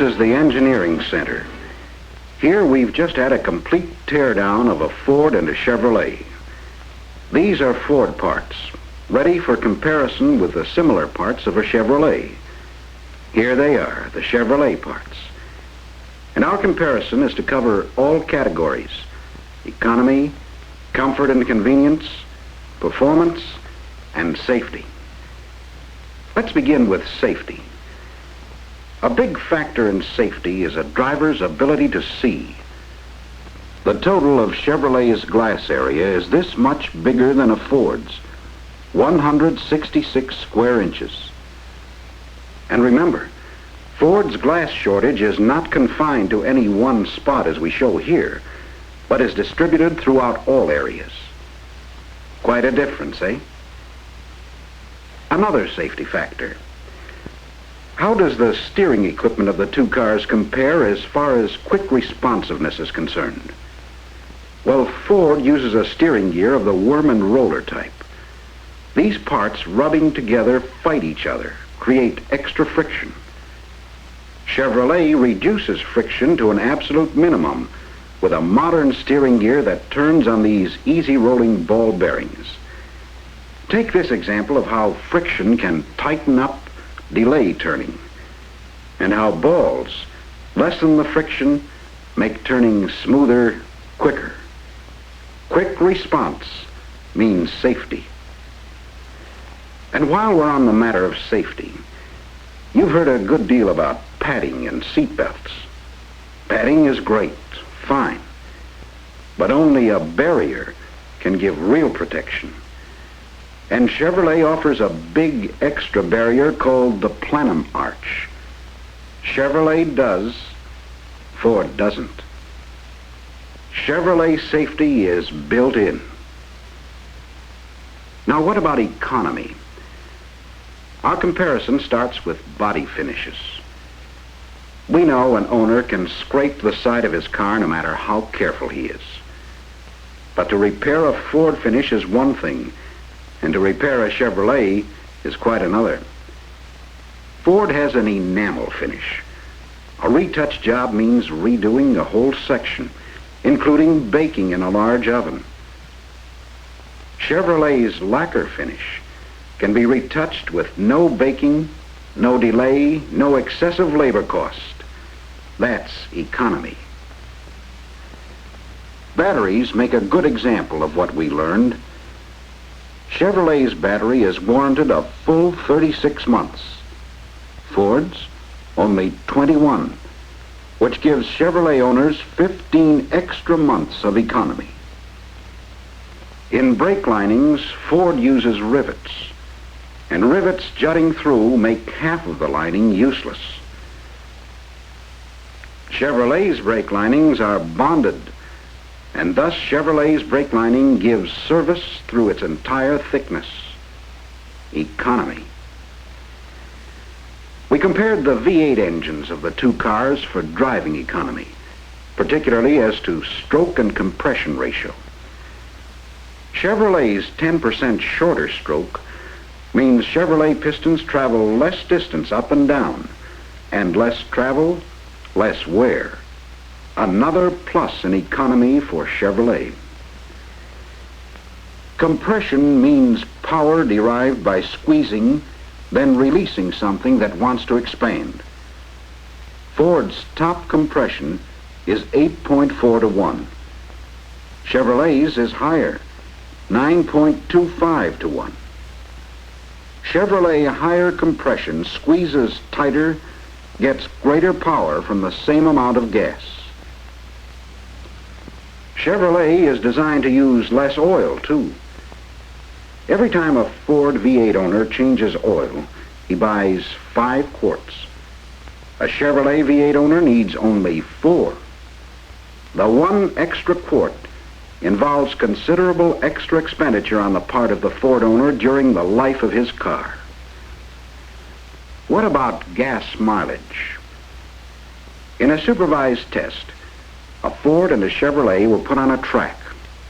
is the engineering center. Here we've just had a complete teardown of a Ford and a Chevrolet. These are Ford parts, ready for comparison with the similar parts of a Chevrolet. Here they are, the Chevrolet parts. And our comparison is to cover all categories: economy, comfort and convenience, performance, and safety. Let's begin with safety. A big factor in safety is a driver's ability to see. The total of Chevrolet's glass area is this much bigger than a Ford's, 166 square inches. And remember, Ford's glass shortage is not confined to any one spot as we show here, but is distributed throughout all areas. Quite a difference, eh? Another safety factor. How does the steering equipment of the two cars compare as far as quick responsiveness is concerned? Well, Ford uses a steering gear of the worm and roller type. These parts rubbing together fight each other, create extra friction. Chevrolet reduces friction to an absolute minimum with a modern steering gear that turns on these easy rolling ball bearings. Take this example of how friction can tighten up delay turning, and how balls lessen the friction, make turning smoother, quicker. Quick response means safety. And while we're on the matter of safety, you've heard a good deal about padding and seat belts. Padding is great, fine, but only a barrier can give real protection. And Chevrolet offers a big extra barrier called the plenum arch. Chevrolet does, Ford doesn't. Chevrolet safety is built in. Now, what about economy? Our comparison starts with body finishes. We know an owner can scrape the side of his car no matter how careful he is. But to repair a Ford finish is one thing, and to repair a Chevrolet is quite another. Ford has an enamel finish. A retouch job means redoing a whole section, including baking in a large oven. Chevrolet's lacquer finish can be retouched with no baking, no delay, no excessive labor cost. That's economy. Batteries make a good example of what we learned. Chevrolet's battery is warranted a full 36 months. Ford's only 21, which gives Chevrolet owners 15 extra months of economy. In brake linings, Ford uses rivets, and rivets jutting through make half of the lining useless. Chevrolet's brake linings are bonded, and thus Chevrolet's brake lining gives service through its entire thickness. Economy. We compared the V8 engines of the two cars for driving economy, particularly as to stroke and compression ratio. Chevrolet's 10% shorter stroke means Chevrolet pistons travel less distance up and down, and less travel, less wear. Another plus in economy for Chevrolet. Compression means power derived by squeezing, then releasing something that wants to expand. Ford's top compression is 8.4 to 1. Chevrolet's is higher, 9.25 to 1. Chevrolet higher compression squeezes tighter, gets greater power from the same amount of gas. Chevrolet is designed to use less oil, too. Every time a Ford V8 owner changes oil, he buys 5 quarts. A Chevrolet V8 owner needs only 4. The 1 extra quart involves considerable extra expenditure on the part of the Ford owner during the life of his car. What about gas mileage? In a supervised test, a Ford and a Chevrolet were put on a track,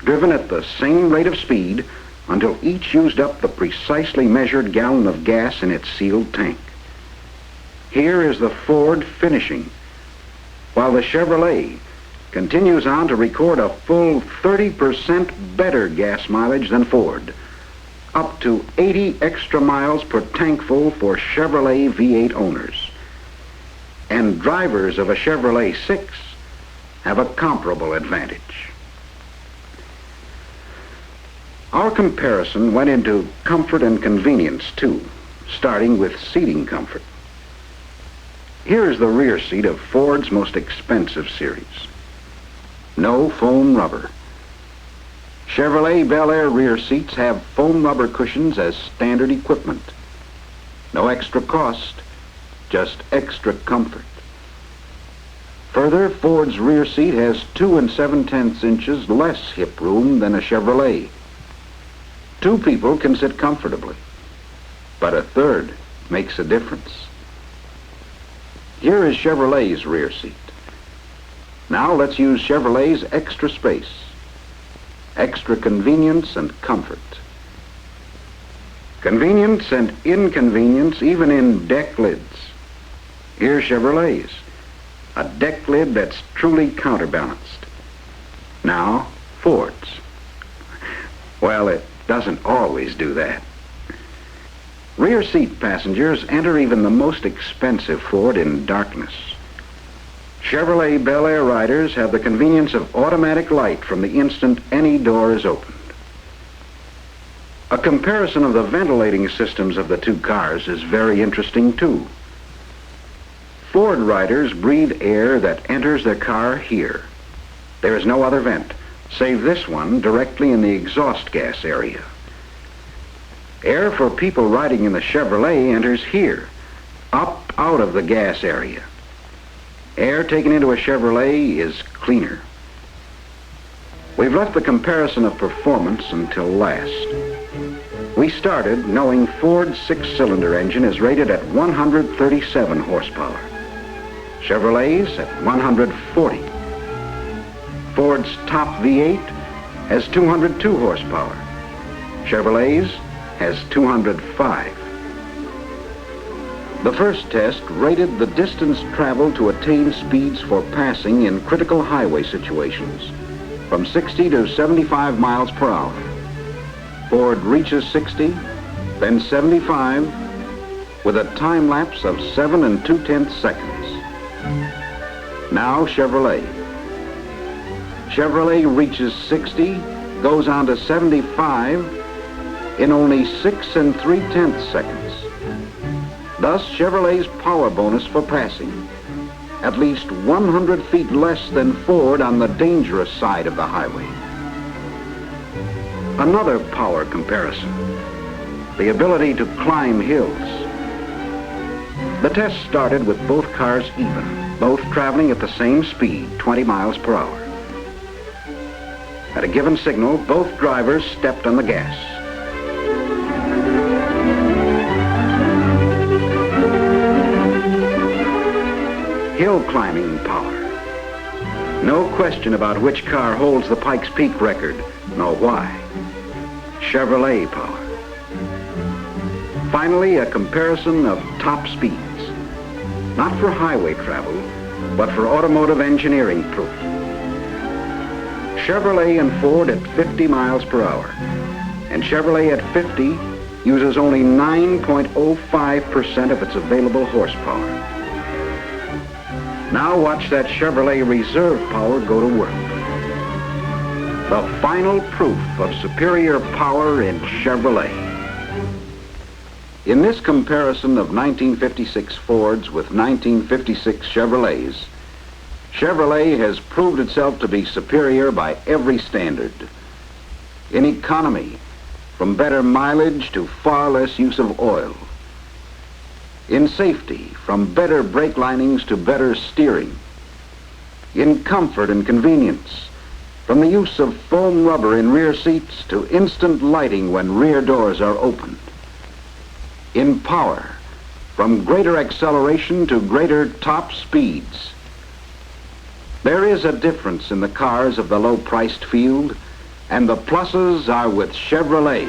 driven at the same rate of speed until each used up the precisely measured gallon of gas in its sealed tank. Here is the Ford finishing, while the Chevrolet continues on to record a full 30% better gas mileage than Ford, up to 80 extra miles per tankful for Chevrolet V8 owners. And drivers of a Chevrolet 6 have a comparable advantage. Our comparison went into comfort and convenience too, starting with seating comfort. Here is the rear seat of Ford's most expensive series. No foam rubber. Chevrolet Bel Air rear seats have foam rubber cushions as standard equipment. No extra cost, just extra comfort. Further, Ford's rear seat has 2 7/10 inches less hip room than a Chevrolet. 2 people can sit comfortably, but a third makes a difference. Here is Chevrolet's rear seat. Now let's use Chevrolet's extra space, extra convenience and comfort. Convenience and inconvenience even in deck lids. Here's Chevrolet's, a deck lid that's truly counterbalanced. Now, Ford's. Well, it doesn't always do that. Rear seat passengers enter even the most expensive Ford in darkness. Chevrolet Bel Air riders have the convenience of automatic light from the instant any door is opened. A comparison of the ventilating systems of the 2 cars is very interesting too. Ford riders breathe air that enters their car here. There is no other vent, save this one directly in the exhaust gas area. Air for people riding in the Chevrolet enters here, up out of the gas area. Air taken into a Chevrolet is cleaner. We've left the comparison of performance until last. We started knowing Ford's 6-cylinder engine is rated at 137 horsepower. Chevrolet's at 140. Ford's top V8 has 202 horsepower. Chevrolet's has 205. The first test rated the distance traveled to attain speeds for passing in critical highway situations from 60 to 75 miles per hour. Ford reaches 60, then 75 with a time lapse of 7 2/10 seconds. Now Chevrolet. Chevrolet reaches 60, goes on to 75 in only 6 3/10 seconds. Thus, Chevrolet's power bonus for passing, at least 100 feet less than Ford on the dangerous side of the highway. Another power comparison, the ability to climb hills. The test started with both cars even, both traveling at the same speed, 20 miles per hour. At a given signal, both drivers stepped on the gas. Hill climbing power. No question about which car holds the Pikes Peak record, nor why. Chevrolet power. Finally, a comparison of top speeds. Not for highway travel, but for automotive engineering proof. Chevrolet and Ford at 50 miles per hour, and Chevrolet at 50 uses only 9.05% of its available horsepower. Now watch that Chevrolet reserve power go to work. The final proof of superior power in Chevrolet. In this comparison of 1956 Fords with 1956 Chevrolets, Chevrolet has proved itself to be superior by every standard. In economy, from better mileage to far less use of oil. In safety, from better brake linings to better steering. In comfort and convenience, from the use of foam rubber in rear seats to instant lighting when rear doors are opened. In power, from greater acceleration to greater top speeds. There is a difference in the cars of the low-priced field, and the pluses are with Chevrolet.